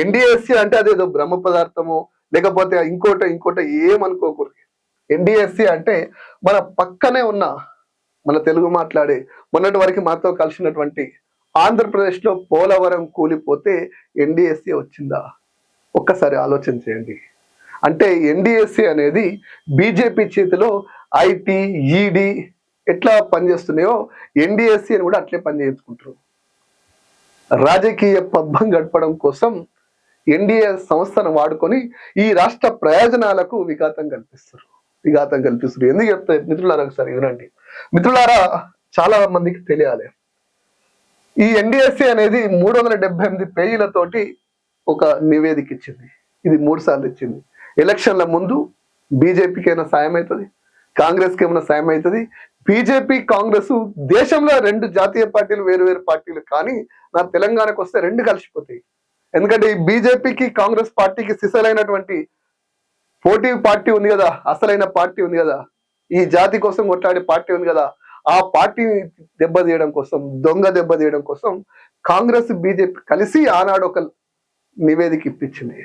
NDSC అంటే అదేదో బ్రహ్మ పదార్థము లేకపోతే ఇంకోట ఏమనుకోకూడదు. ఎన్డీఎస్సీ అంటే మన పక్కనే ఉన్న మన తెలుగు మాట్లాడే మొన్నటి వరకు మాతో కలిసినటువంటి ఆంధ్రప్రదేశ్లో పోలవరం కూలిపోతే ఎన్డీఎస్సీ వచ్చిందా? ఒక్కసారి ఆలోచన చేయండి. అంటే ఎన్డీఎస్సీ అనేది బీజేపీ చేతిలో ఐటీ ఈడీ ఎట్లా పనిచేస్తున్నాయో ఎన్డీఎస్సీ అని కూడా అట్లే పనిచేయించుకుంటారు. రాజకీయ పబ్బం గడపడం కోసం ఎన్డీఏ సంస్థను వాడుకొని ఈ రాష్ట్ర ప్రయోజనాలకు విఘాతం కల్పిస్తారు. ఎందుకు చెప్తా మిత్రులారా ఒకసారి వినండి. మిత్రులారా, చాలా మందికి తెలియాలి, ఈ ఎన్డీఎస్సీ అనేది 378 పేజీలతోటి ఒక నివేదిక ఇచ్చింది. ఇది 3 సార్లు ఇచ్చింది. ఎలక్షన్ల ముందు బీజేపీకి ఏమైనా సాయం అవుతుంది, కాంగ్రెస్కి ఏమైనా సాయం అవుతుంది. బీజేపీ కాంగ్రెస్ దేశంలో 2 జాతీయ పార్టీలు, వేరు పార్టీలు, కానీ నా తెలంగాణకు వస్తే 2 కలిసిపోతాయి. ఎందుకంటే ఈ బీజేపీకి కాంగ్రెస్ పార్టీకి సిసలైనటువంటి పోటీ పార్టీ ఉంది కదా, అసలైన పార్టీ ఉంది కదా, ఈ జాతి కోసం కొట్లాడే పార్టీ ఉంది కదా, ఆ పార్టీని దెబ్బతీయడం కోసం, దెబ్బతీయడం కోసం కాంగ్రెస్ బీజేపీ కలిసి ఆనాడు ఒక నివేదిక ఇప్పించింది.